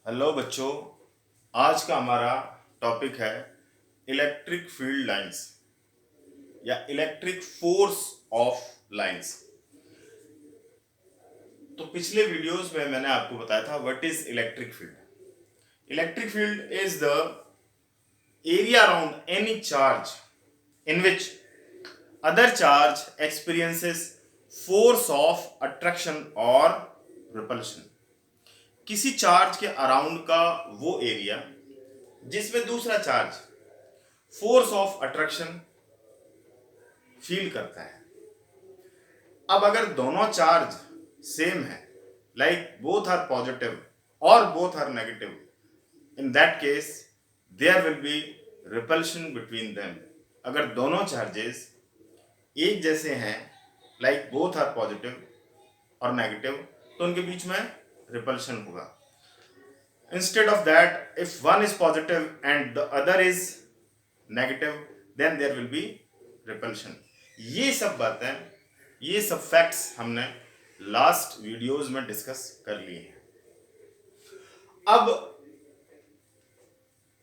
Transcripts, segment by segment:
Hello बच्चों। आज का हमारा टॉपिक है इलेक्ट्रिक फील्ड लाइंस या इलेक्ट्रिक फोर्स ऑफ लाइंस। तो पिछले वीडियोस में मैंने आपको बताया था what is electric field. Electric field is the area around any charge in which other charge experiences force of attraction और रिपल्शन। किसी चार्ज के अराउंड का वो एरिया जिसमें दूसरा charge force of attraction feel करता है। अब अगर दोनों चार्ज सेम है, लाइक बोथ आर पॉजिटिव और both are negative, in that case there will be repulsion between them. अगर दोनों चार्जेस एक जैसे हैं, लाइक बोथ आर पॉजिटिव और नेगेटिव, तो उनके बीच में रिपल्शन होगा। Instead of that, if one is positive and the other is negative, then there will be repulsion. ये सब बातें, ये सब फैक्ट्स हमने लास्ट वीडियोस में डिस्कस कर लिए हैं। अब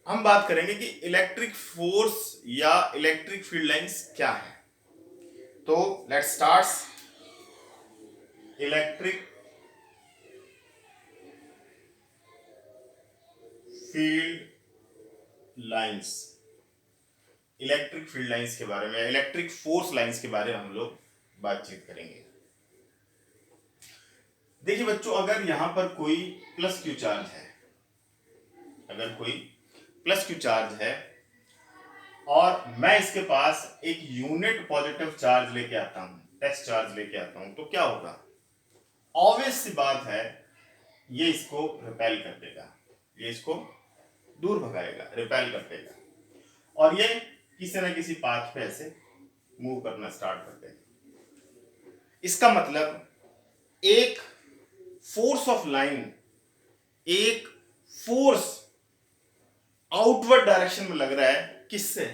हम बात करेंगे कि इलेक्ट्रिक फोर्स या इलेक्ट्रिक फील्ड लाइंस क्या है। तो let's start. Electric field lines, electric field lines के बारे में, इलेक्ट्रिक फोर्स लाइंस के बारे में हम लोग बातचीत करेंगे। देखिए बच्चों, अगर यहां पर कोई प्लस क्यू चार्ज है, अगर कोई प्लस क्यू चार्ज है और मैं इसके पास एक यूनिट पॉजिटिव चार्ज लेके आता हूं, टेस्ट चार्ज लेके आता हूं, तो क्या होगा? ऑब्वियस सी बात है, ये इसको रिपेल कर देगा, ये इसको दूर भगाएगा, रिपेल कर देगा, और ये किसी न किसी पाथ पे ऐसे मूव करना स्टार्ट कर देगा। इसका मतलब एक फोर्स ऑफ लाइन, एक फोर्स आउटवर्ड डायरेक्शन में लग रहा है। किससे?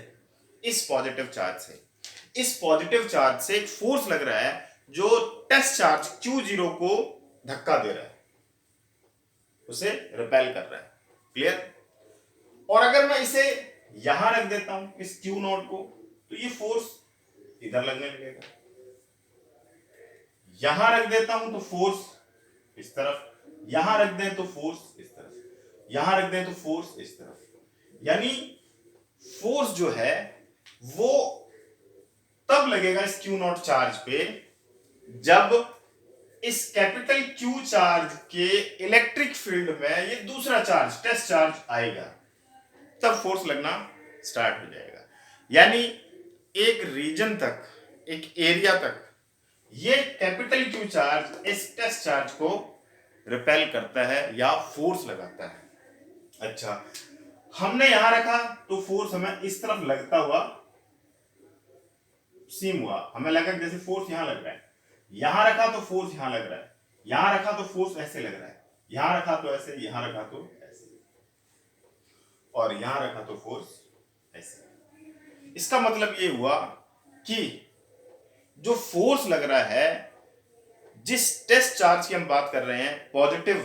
इस पॉजिटिव चार्ज से। इस पॉजिटिव चार्ज से एक फोर्स लग रहा है जो टेस्ट चार्ज Q0 को धक्का दे रहा है, उसे रिपेल कर रहा है। क्लियर? और अगर मैं इसे यहां रख देता हूं, इस Q0 को, तो ये फोर्स इधर लगने लगेगा। यहां रख देता हूं तो फोर्स इस तरफ, यहां रख दें तो फोर्स इस तरफ, यहां रख दें तो फोर्स इस तरफ। यानी फोर्स जो है वो तब लगेगा इस Q0 चार्ज पे जब इस कैपिटल Q चार्ज के इलेक्ट्रिक फील्ड में ये दूसरा चार्ज, टेस्ट चार्ज आएगा, तब फोर्स लगना स्टार्ट हो जाएगा। यानी एक रीजन तक, एक एरिया तक ये कैपिटल Q चार्ज इस टेस्ट चार्ज को रिपेल करता है या फोर्स लगाता है। अच्छा, हमने यहां रखा तो फोर्स हमें इस तरफ लगता हुआ सीम हुआ, हमें लगा जैसे फोर्स यहां लग रहा है। यहां रखा तो फोर्स यहां लग रहा है, यहां रखा तो फोर्स ऐसे लग रहा है, यहां रखा तो ऐसे, यहां रखा तो ऐसे, और यहां रखा तो फोर्स ऐसे। इसका मतलब ये हुआ कि जो फोर्स लग रहा है, जिस टेस्ट चार्ज की हम बात कर रहे हैं, पॉजिटिव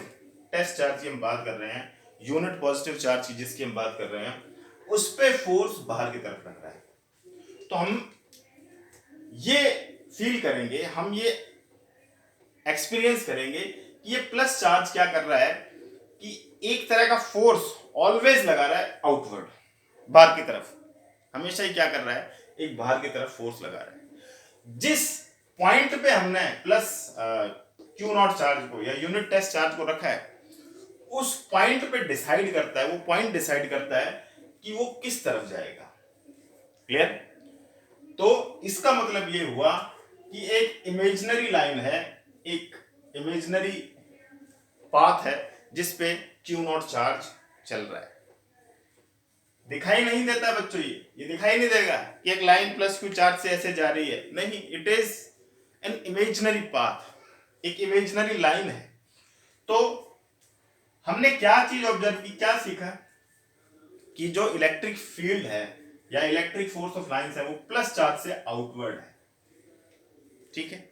टेस्ट चार्ज की हम बात कर रहे हैं, यूनिट पॉजिटिव चार्ज की जिसकी हम बात कर रहे हैं, उस पे फोर्स बाहर की तरफ लग रहा है। तो हम ये फील करेंगे, हम ये एक्सपीरियंस करेंगे कि ये प्लस चार्ज क्या कर रहा है कि एक तरह का फोर्स ऑलवेज लगा रहा है आउटवर्ड, बाहर की तरफ। हमेशा ही क्या कर रहा है? एक बाहर की तरफ फोर्स लगा रहा है। जिस पॉइंट पे हमने प्लस Q0 चार्ज को या यूनिट टेस्ट चार्ज को रखा है, उस पॉइंट पे डिसाइड करता है, वो पॉइंट डिसाइड करता है कि वो किस तरफ जाएगा। क्लियर? तो इसका मतलब ये हुआ कि एक इमेजिनरी लाइन है, एक इमेजिनरी पाथ है जिस पे Q0 चार्ज चल रहा है। दिखाई नहीं देता बच्चों, ये दिखाई नहीं देगा कि एक लाइन प्लस क्यू चार्ज से ऐसे जा रही है, नहीं, it is an imaginary path, एक इमेजिनरी लाइन है। तो हमने क्या चीज ऑब्जर्व की, क्या सीखा कि जो इलेक्ट्रिक फील्ड है या इलेक्ट्रिक फोर्स ऑफ लाइंस है वो प्लस चार्ज से आउटवर्ड है। ठीक है?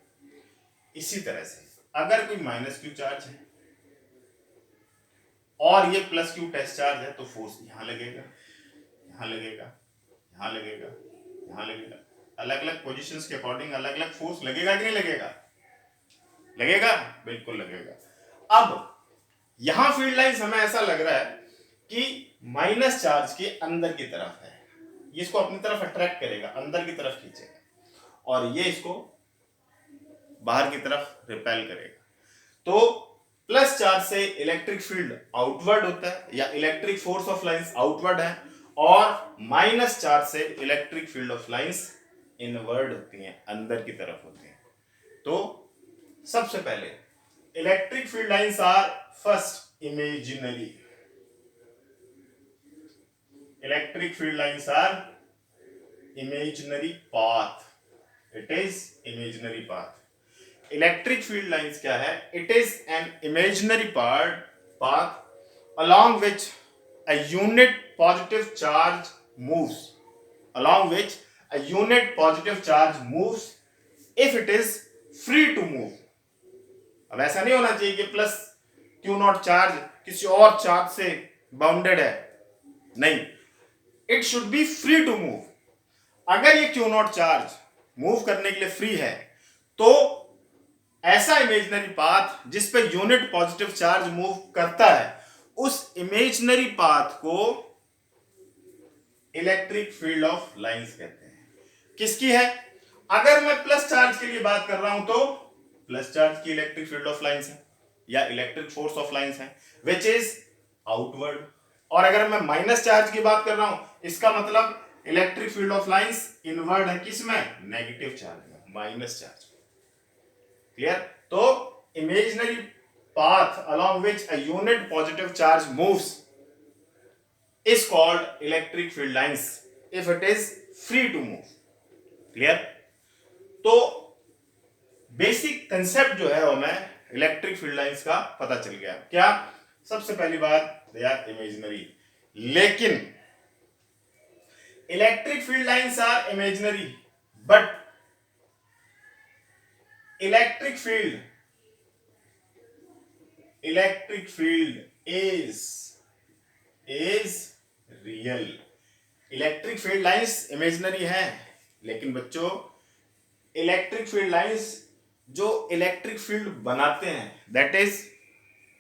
इसी तरह से अगर कोई माइनस क्यू चार्ज है, और ये प्लस क्यू टेस्ट चार्ज है तो फोर्स यहां लगेगा, यहां लगेगा, यहां लगेगा, यहां लगेगा। अलग अलग पोजीशंस के अकॉर्डिंग अलग अलग फोर्स लगेगा कि नहीं लगेगा? लगेगा, बिल्कुल लगेगा। अब यहां फील्ड लाइंस हमें ऐसा लग रहा है कि माइनस चार्ज के अंदर की तरफ है, ये इसको अपनी तरफ अट्रैक्ट करेगा, अंदर की तरफ खींचेगा, और ये इसको बाहर की तरफ रिपेल करेगा। तो प्लस चार्ज से इलेक्ट्रिक फील्ड आउटवर्ड होता है, या electric force of lines outward है, और माइनस चार्ज से electric field of lines inward होती हैं, अंदर की तरफ होती हैं। तो सबसे पहले electric field lines are first imaginary, electric field lines are imaginary path, it is imaginary path. Electric field lines क्या है? It is an imaginary path along which a unit positive charge moves, along which a unit positive charge moves if it is free to move। अब ऐसा नहीं होना चाहिए कि plus Q not charge किसी और चार्ज से बाउंडेड है, नहीं, it should be free to move. अगर ये क्यू नॉट चार्ज मूव करने के लिए फ्री है तो ऐसा इमेजिनरी पाथ जिस पे यूनिट पॉजिटिव चार्ज मूव करता है, उस इमेजिनरी पाथ को इलेक्ट्रिक फील्ड ऑफ लाइंस कहते हैं। किसकी है? अगर मैं प्लस चार्ज के लिए बात कर रहा हूं तो प्लस चार्ज की इलेक्ट्रिक फील्ड ऑफ लाइंस है, या इलेक्ट्रिक फोर्स ऑफ लाइंस है, विच इज आउटवर्ड। और अगर मैं माइनस चार्ज की बात कर रहा हूं, इसका मतलब electric field of lines inward है, किसमें? नेगेटिव चार्ज में, माइनस चार्ज। क्लियर? तो imaginary path along which a unit positive charge moves is called electric field lines if it is free to move। clear? तो basic concept जो है हमें electric field lines का पता चल गया। क्या? सबसे पहली बात, दे आर इमेजिनरी। लेकिन electric field lines are imaginary, but electric field is real। Electric field lines imaginary है, लेकिन बच्चों इलेक्ट्रिक फील्ड लाइंस जो इलेक्ट्रिक फील्ड बनाते हैं that is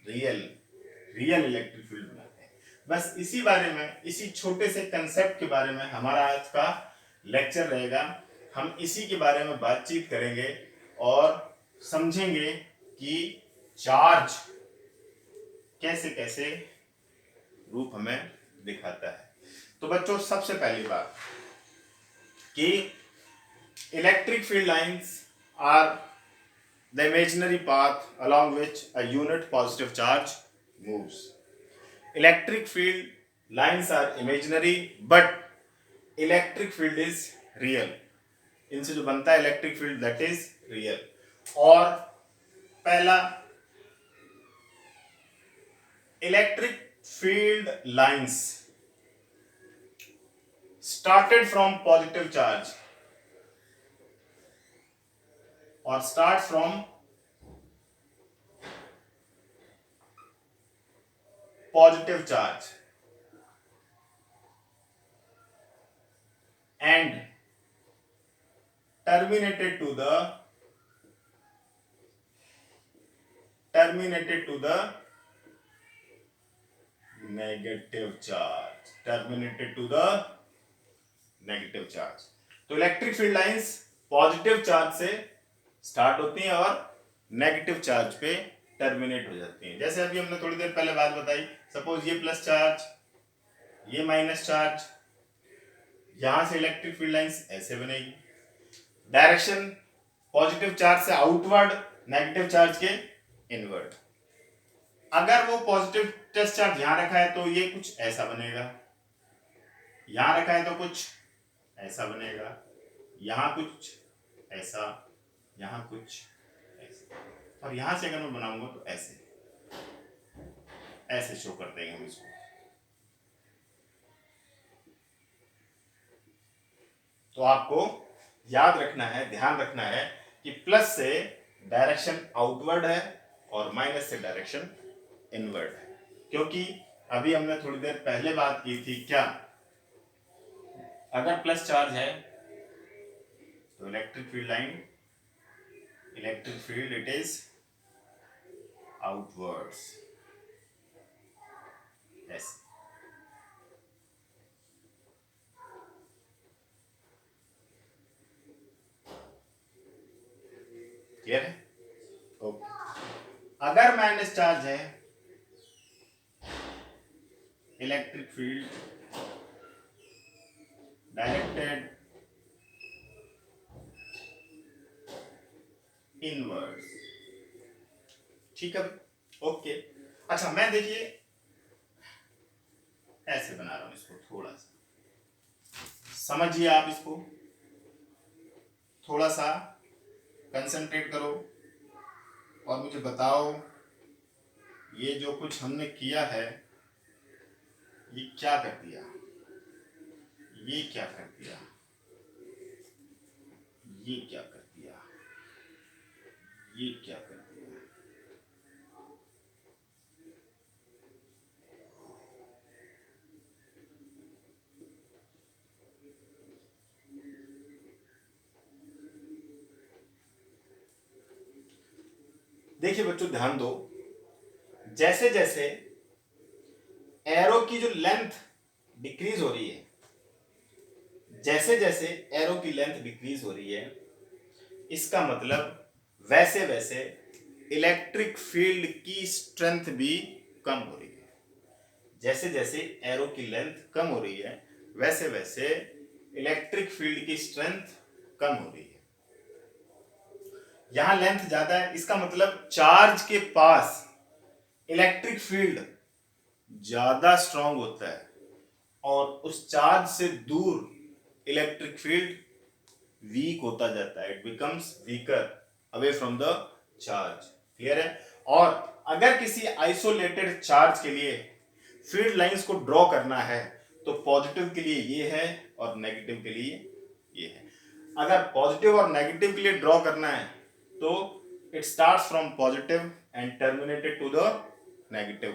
real electric field बनाते हैं। बस इसी बारे में, इसी छोटे से कंसेप्ट के बारे में हमारा आज का लेक्चर रहेगा। हम इसी के बारे में बातचीत करेंगे और समझेंगे कि चार्ज कैसे कैसे रूप हमें दिखाता है। तो बच्चों सबसे पहली बात कि electric field lines are the imaginary path along which a unit positive charge moves। Electric field lines are imaginary but electric field is real. इनसे जो बनता है electric field that is real. और पहला, electric field lines started from positive charge or start from positive charge and terminated to the negative charge, terminated to the negative charge. तो electric field lines positive charge से start होती हैं और negative charge पे terminate हो जाती हैं। जैसे अभी हमने थोड़ी देर पहले बात बताई, सपोज ये प्लस चार्ज, ये माइनस चार्ज, यहां से इलेक्ट्रिक फील्ड लाइंस ऐसे बनेगी, डायरेक्शन पॉजिटिव चार्ज से आउटवर्ड, नेगेटिव चार्ज के इनवर्ड। अगर वो पॉजिटिव टेस्ट चार्ज यहां रखा है तो ये कुछ ऐसा बनेगा, यहां रखा है तो कुछ ऐसा बनेगा, यहां कुछ ऐसा, यहां कुछ ऐसा, और यहां से अगर मैं बनाऊंगा तो ऐसे शो कर देंगे हम इसको। तो आपको याद रखना है, ध्यान रखना है कि प्लस से डायरेक्शन आउटवर्ड है और माइनस से डायरेक्शन इनवर्ड है। क्योंकि अभी हमने थोड़ी देर पहले बात की थी क्या, अगर प्लस चार्ज है तो electric field line, electric field it is outwards, yes. Clear है? ओके। अगर माइनस चार्ज है, इलेक्ट्रिक फील्ड डायरेक्टेड इनवर्ड्स, ठीक है? ओके। अच्छा, मैं देखिए ऐसे बना रहा हूं इसको, थोड़ा सा समझिए आप इसको, थोड़ा सा कंसंट्रेट करो और मुझे बताओ ये जो कुछ हमने किया है ये क्या कर दिया, ये क्या कर दिया, ये क्या कर दिया, ये क्या कर दिया। देखिए बच्चों ध्यान दो, जैसे जैसे एरो की जो लेंथ डिक्रीज हो रही है, जैसे जैसे एरो की लेंथ डिक्रीज हो रही है, इसका मतलब वैसे वैसे इलेक्ट्रिक फील्ड की स्ट्रेंथ भी कम हो रही है। जैसे जैसे एरो की लेंथ कम हो रही है वैसे वैसे इलेक्ट्रिक फील्ड की स्ट्रेंथ कम हो रही है। यहां लेंथ ज्यादा है, इसका मतलब चार्ज के पास इलेक्ट्रिक फील्ड ज्यादा स्ट्रांग होता है और उस चार्ज से दूर इलेक्ट्रिक फील्ड वीक होता जाता है, it becomes weaker away from the charge. Clear है? और अगर किसी आइसोलेटेड चार्ज के लिए फील्ड लाइंस को ड्रॉ करना है तो पॉजिटिव के लिए ये है और नेगेटिव के लिए ये है। अगर पॉजिटिव और नेगेटिव के लिए ड्रॉ करना है तो it starts from positive and terminated to the negative.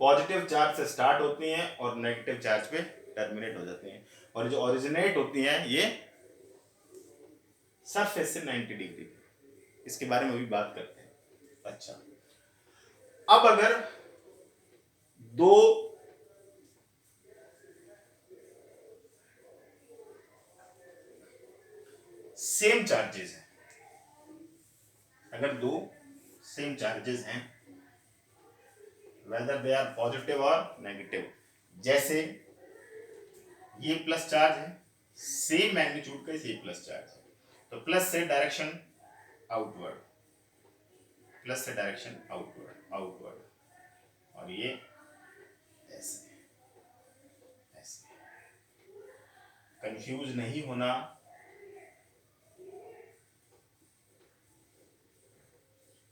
Positive charge से स्टार्ट होती हैं और नेगेटिव चार्ज पे टर्मिनेट हो जाती हैं, और जो ओरिजिनेट होती हैं ये सरफेस से 90 डिग्री। इसके बारे में भी बात करते हैं। अच्छा, अब अगर दो सेम चार्जेस हैं, अगर दो सेम चार्जेस हैं वेदर दे आर पॉजिटिव और नेगेटिव, जैसे ये प्लस चार्ज है, सेम मैग्नीट्यूड का ये प्लस चार्ज है, तो प्लस से डायरेक्शन आउटवर्ड, प्लस से डायरेक्शन आउटवर्ड आउटवर्ड, और ये ऐसे ऐसे। कंफ्यूज नहीं होना,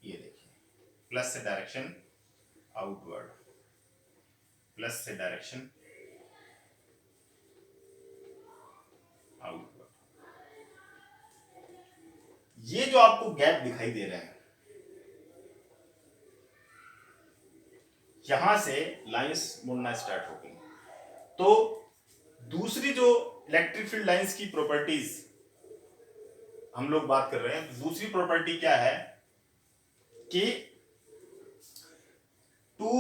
ये देखिए प्लस से डायरेक्शन आउटवर्ड, प्लस से डायरेक्शन आउटवर्ड। ये जो आपको गैप दिखाई दे रहा है, यहां से लाइंस मुड़ना स्टार्ट हो गई। तो दूसरी जो इलेक्ट्रिक फील्ड लाइंस की प्रॉपर्टीज हम लोग बात कर रहे हैं, तो दूसरी प्रॉपर्टी क्या है कि two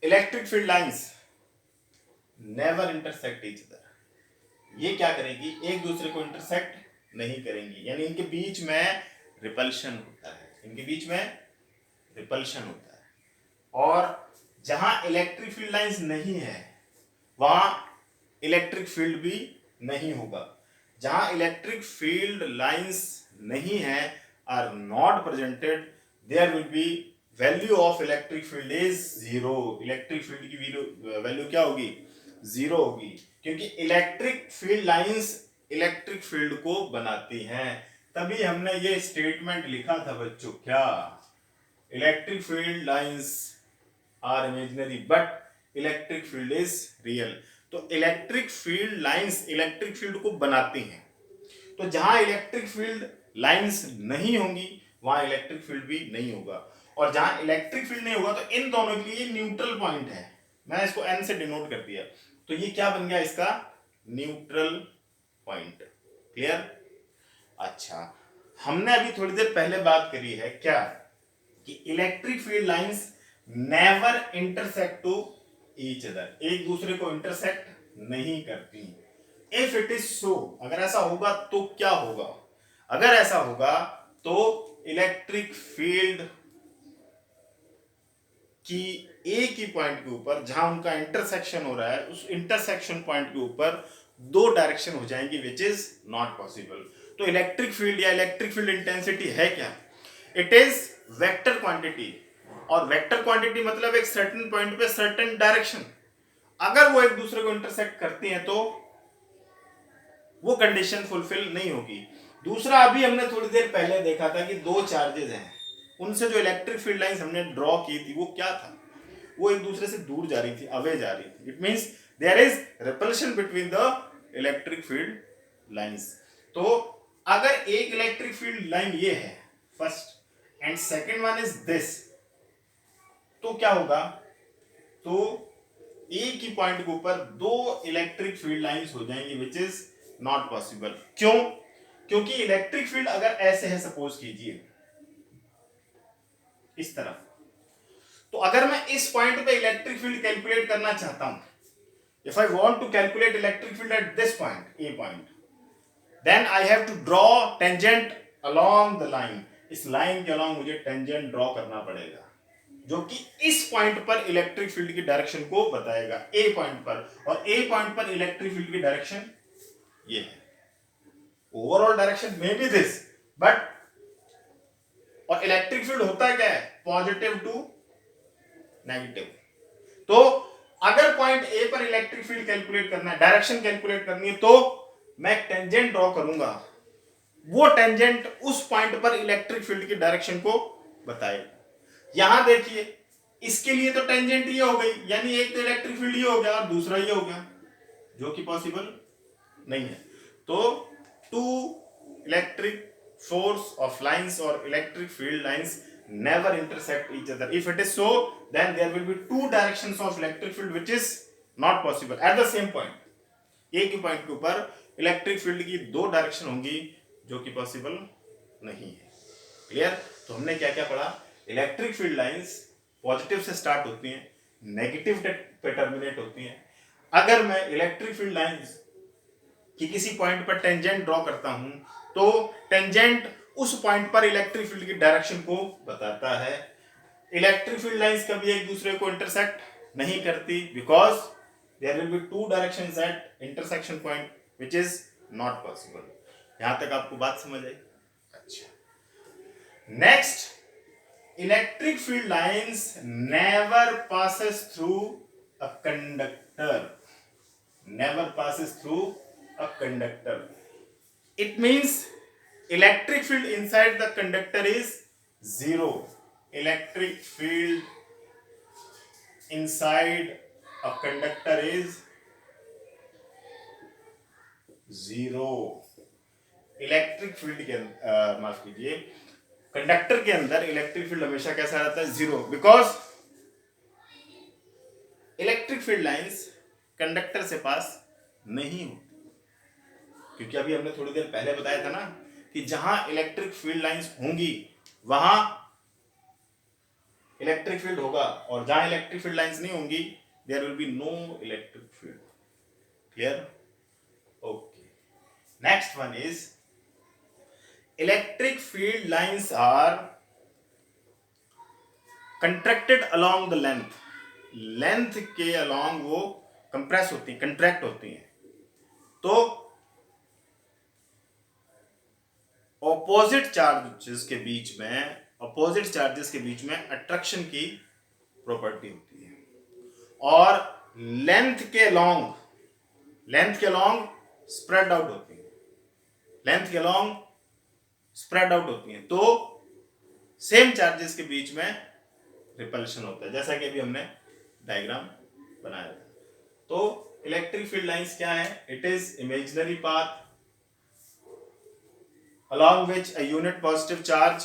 electric field lines never intersect each other. ये क्या करेगी, एक दूसरे को इंटरसेक्ट नहीं करेंगी, यानी इनके बीच में रिपल्शन होता है, इनके बीच में रिपल्शन होता है। और जहां इलेक्ट्रिक फील्ड लाइंस नहीं है वहां इलेक्ट्रिक फील्ड भी नहीं होगा। जहां इलेक्ट्रिक फील्ड लाइंस नहीं है, are not presented, there will be value of electric field is zero. Electric field की वैल्यू क्या होगी, जीरो होगी, क्योंकि electric field lines electric field को बनाती हैं। तभी हमने ये स्टेटमेंट लिखा था बच्चों, क्या, electric field lines are imaginary but electric field is real. तो electric field lines electric field को बनाती हैं, तो जहां इलेक्ट्रिक फील्ड लाइंस नहीं होंगी वहां इलेक्ट्रिक फील्ड भी नहीं होगा। और जहां इलेक्ट्रिक फील्ड नहीं होगा तो इन दोनों के लिए न्यूट्रल पॉइंट है, मैं इसको n से डिनोट कर दिया, तो ये क्या बन गया इसका न्यूट्रल पॉइंट। क्लियर? अच्छा, हमने अभी थोड़ी देर पहले बात करी है क्या कि electric field lines never intersect to each other, एक दूसरे को इंटरसेक्ट नहीं करती। इफ इट इज सो, अगर ऐसा होगा तो क्या होगा? अगर ऐसा होगा तो इलेक्ट्रिक फील्ड की एक ही पॉइंट के ऊपर जहां उनका इंटरसेक्शन हो रहा है, उस इंटरसेक्शन पॉइंट के ऊपर दो डायरेक्शन हो जाएंगी, विच इज नॉट पॉसिबल। तो इलेक्ट्रिक फील्ड या इलेक्ट्रिक फील्ड इंटेंसिटी है क्या? इट इज वेक्टर क्वांटिटी, और वेक्टर क्वांटिटी मतलब एक सर्टेन पॉइंट पे सर्टेन डायरेक्शन। अगर वो एक दूसरे को इंटरसेक्ट करती हैं तो वो कंडीशन फुलफिल नहीं होगी। दूसरा, अभी हमने थोड़ी देर पहले देखा था कि दो चार्जेस हैं, उनसे जो इलेक्ट्रिक फील्ड लाइंस हमने ड्रॉ की थी वो क्या था? वो एक दूसरे से दूर जा रही थी, अवे जा रही थी। It means there is repulsion between the electric field lines. तो अगर एक इलेक्ट्रिक फील्ड लाइन ये है first, and second one is this, तो क्या होगा? तो एक ही पॉइंट के ऊपर दो इलेक्ट्रिक फील्ड लाइंस हो जाएंगी, विच इज नॉट पॉसिबल। क्यों? क्योंकि इलेक्ट्रिक फील्ड अगर ऐसे है, सपोज कीजिए इस तरफ, तो अगर मैं इस पॉइंट पे इलेक्ट्रिक फील्ड कैलकुलेट करना चाहता हूं, if I want to calculate electric field at this point, A point, then I have to draw tangent along the line. इस लाइन के अलोंग मुझे टेंजेंट ड्रॉ करना पड़ेगा, जो कि इस पॉइंट पर इलेक्ट्रिक फील्ड की डायरेक्शन को बताएगा, ए पॉइंट पर। और ए पॉइंट पर इलेक्ट्रिक फील्ड की डायरेक्शन ये है। Overall direction may be this, but और इलेक्ट्रिक फील्ड होता है क्या है? Positive to negative. तो अगर पॉइंट ए पर इलेक्ट्रिक फील्ड कैलकुलेट करना है, डायरेक्शन कैलकुलेट करनी है, तो मैं टेंजेंट ड्रॉ करूंगा, वो टेंजेंट उस पॉइंट पर इलेक्ट्रिक फील्ड की डायरेक्शन को बताएगा। यहां देखिए, इसके लिए तो टेंजेंट ये हो गई, यानी एक तो इलेक्ट्रिक फील्ड ये हो गया और दूसरा ये हो गया, जो कि पॉसिबल नहीं है। तो two electric force of lines or electric field lines never intersect each other. If it is so, then there will be two directions of electric field which is not possible at the same point. एक ही point के ऊपर electric field की दो direction होंगी, जो कि possible नहीं है। क्लियर? तो हमने क्या क्या पढ़ा? इलेक्ट्रिक फील्ड लाइंस पॉजिटिव से स्टार्ट होती हैं, नेगेटिव पे टर्मिनेट होती हैं। अगर मैं इलेक्ट्रिक फील्ड लाइंस कि किसी पॉइंट पर टेंजेंट ड्रॉ करता हूं, तो टेंजेंट उस पॉइंट पर इलेक्ट्रिक फील्ड की डायरेक्शन को बताता है। इलेक्ट्रिक फील्ड लाइंस कभी एक दूसरे को इंटरसेक्ट नहीं करती, because there will be two directions at intersection point, which is not possible. यहां तक आपको बात समझ आई? अच्छा, next, electric field lines never passes through a conductor, never passes through a conductor. It means electric field inside the conductor is zero. Electric field inside a conductor is zero. Electric field के माफ कीजिए, conductor के अंदर electric field हमेशा कैसा रहता है? Zero, because electric field lines conductor से पास नहीं होती। क्योंकि अभी हमने थोड़ी देर पहले बताया था ना कि जहां इलेक्ट्रिक फील्ड लाइंस होंगी वहां इलेक्ट्रिक फील्ड होगा, और जहां इलेक्ट्रिक फील्ड लाइंस नहीं होंगी there will be no electric field. Clear? Okay, next one is electric field lines are contracted along the length. Length के अलोंग वो कंप्रेस होती हैं, कंट्रैक्ट होती हैं। तो ऑपोजिट चार्जेस के बीच में अट्रैक्शन की प्रॉपर्टी होती है, और लेंथ के अलोंग स्प्रेड आउट होती हैं। तो सेम चार्जेस के बीच में रिपल्शन होता है, जैसा कि अभी हमने डायग्राम बनाया था। तो इलेक्ट्रिक फील्ड लाइंस क्या है? It is imaginary path along which a unit positive charge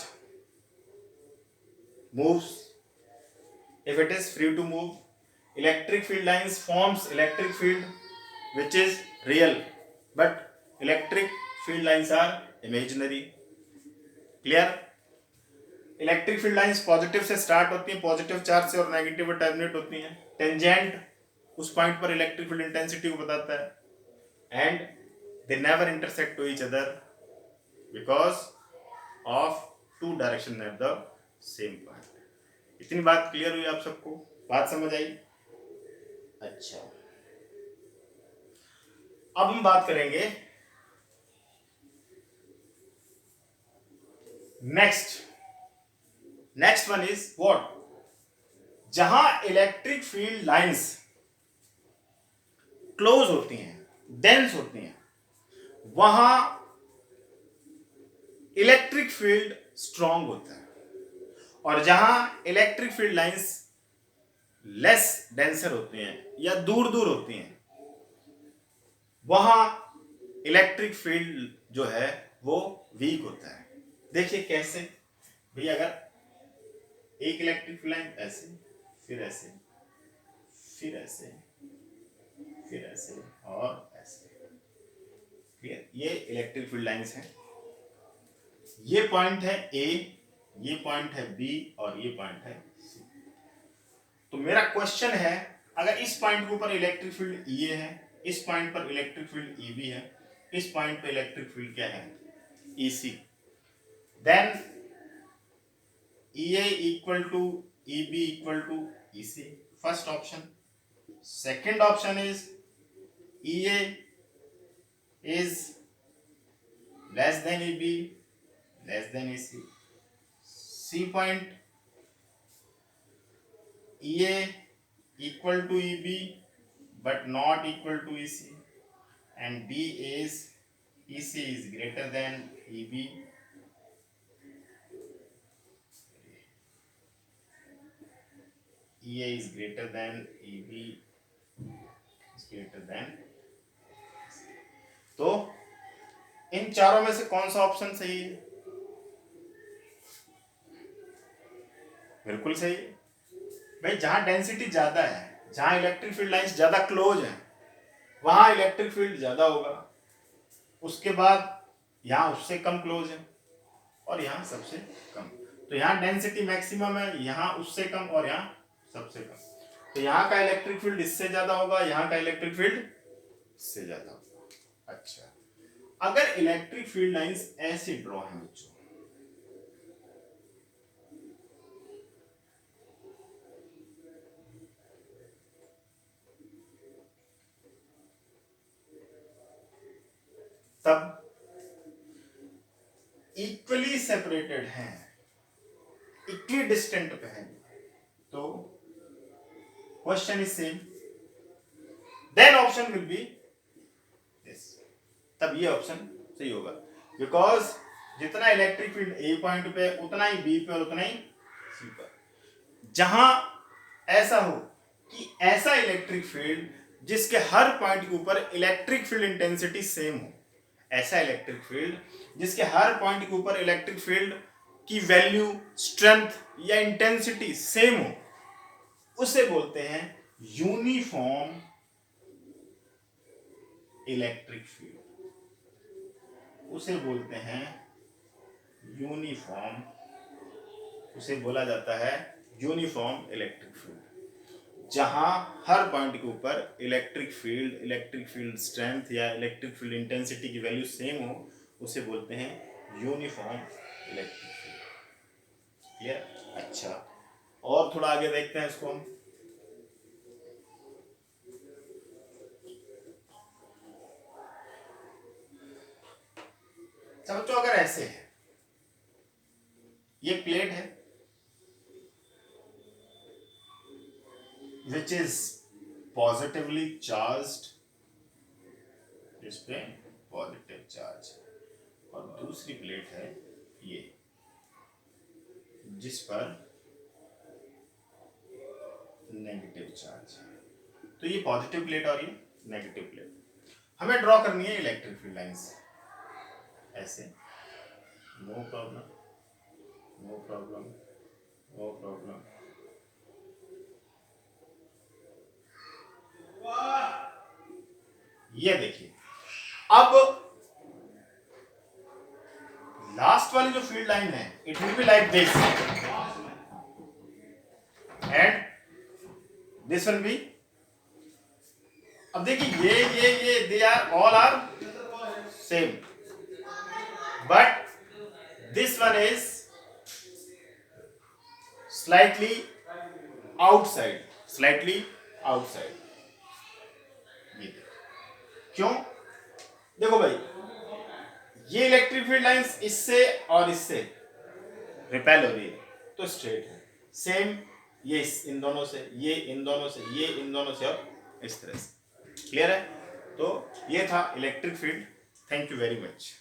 moves. If it is free to move, electric field lines forms electric field which is real, but electric field lines are imaginary. Clear? Electric field lines positive से start होती हैं, positive charge से, और negative पर terminate होती हैं. Tangent उस point पर इलेक्ट्रिक फील्ड इंटेंसिटी को बताता है, and they never intersect to each other because of two direction at the same point. इतनी बात क्लियर हुई आप सबको? बात समझ आई? अच्छा, अब हम बात करेंगे नेक्स्ट वन इज व्हाट? जहां इलेक्ट्रिक फील्ड लाइंस क्लोज होती हैं, डेंस होती हैं, वहां इलेक्ट्रिक फील्ड स्ट्रांग होता है, और जहां electric field lines less denser होती हैं या दूर दूर होती हैं, वहां इलेक्ट्रिक फील्ड जो है वो वीक होता है. देखिए कैसे भैया, अगर एक इलेक्ट्रिक फील्ड लाइन ऐसे, फिर ऐसे, फिर ऐसे, फिर ऐसे और ऐसे, क्लियर? ये इलेक्ट्रिक फील्ड लाइंस हैं. ये पॉइंट है ए, ये पॉइंट है बी, और ये पॉइंट है सी. तो मेरा क्वेश्चन है, अगर इस पॉइंट के ऊपर इलेक्ट्रिक फील्ड ये है, इस पॉइंट पर इलेक्ट्रिक फील्ड ई बी है, इस पॉइंट पर इलेक्ट्रिक फील्ड क्या है? E C. Then EA equal to EB equal to EC. First option. Second option is EA is less than EB, less than EC. C point, EA equal to EB but not equal to EC, and D is EC is greater than EB. EA is greater than EB is greater than. तो इन चारों में से कौन सा option सही है? बिल्कुल सही है भाई. जहां डेंसिटी ज्यादा है, जहां इलेक्ट्रिक फील्ड लाइंस ज्यादा क्लोज है, वहां इलेक्ट्रिक फील्ड ज्यादा होगा. उसके बाद यहां उससे कम क्लोज है, और यहां सबसे कम. तो यहां डेंसिटी मैक्सिमम है, यहां उससे कम, और यहां सबसे कम. तो यहां का इलेक्ट्रिक फील्ड इससे ज्यादा होगा, यहां का इलेक्ट्रिक फील्ड इससे ज्यादा होगा. अच्छा, अगर इलेक्ट्रिक फील्ड लाइंस ऐसे ड्रॉ हैं बच्चों, तब इक्वली सेपरेटेड हैं, इक्वी डिस्टेंट पे हैं, तो question is same. Then option will be this. तब ये ऑप्शन सही होगा, बिकॉज जितना इलेक्ट्रिक फील्ड ए पॉइंट पे, उतना ही बी पे, और उतना ही सी पर. जहां ऐसा हो कि ऐसा इलेक्ट्रिक फील्ड जिसके हर पॉइंट के ऊपर इलेक्ट्रिक फील्ड इंटेंसिटी सेम हो, ऐसा इलेक्ट्रिक फील्ड जिसके हर पॉइंट के ऊपर इलेक्ट्रिक फील्ड की वैल्यू, स्ट्रेंथ या इंटेंसिटी सेम हो, उसे बोलते हैं यूनिफॉर्म इलेक्ट्रिक फील्ड. उसे बोलते हैं यूनिफॉर्म, उसे बोला जाता है यूनिफॉर्म इलेक्ट्रिक फील्ड. जहां हर पॉइंट के ऊपर इलेक्ट्रिक फील्ड स्ट्रेंथ या इलेक्ट्रिक फील्ड इंटेंसिटी की वैल्यू सेम हो, उसे बोलते हैं यूनिफॉर्म इलेक्ट्रिक फील्ड. क्लियर? अच्छा, और थोड़ा आगे देखते हैं इसको हम. समझो, अगर ऐसे है, ये प्लेट है which is positively charged, इस पे पॉजिटिव चार्ज, और दूसरी प्लेट है ये जिस पर नेगेटिव चार्ज है. तो ये पॉजिटिव प्लेट और ये नेगेटिव प्लेट. हमें ड्रॉ करनी है इलेक्ट्रिक फील्ड लाइंस ऐसे. No problem, no problem, no problem. ये देखिए, अब लास्ट वाली जो फील्ड लाइन है, it will be like this and this will be, अब देखिए ये they are all are same, but this one is slightly outside, slightly outside. ये क्यों? देखो भाई, ये इलेक्ट्रिक फील्ड लाइंस इससे और इससे रिपेल हो रही है तो स्ट्रेट है, सेम ये इन दोनों से, ये इन दोनों से, ये इन दोनों से, और इस तरह से। क्लियर है? तो ये था electric field. Thank you very much.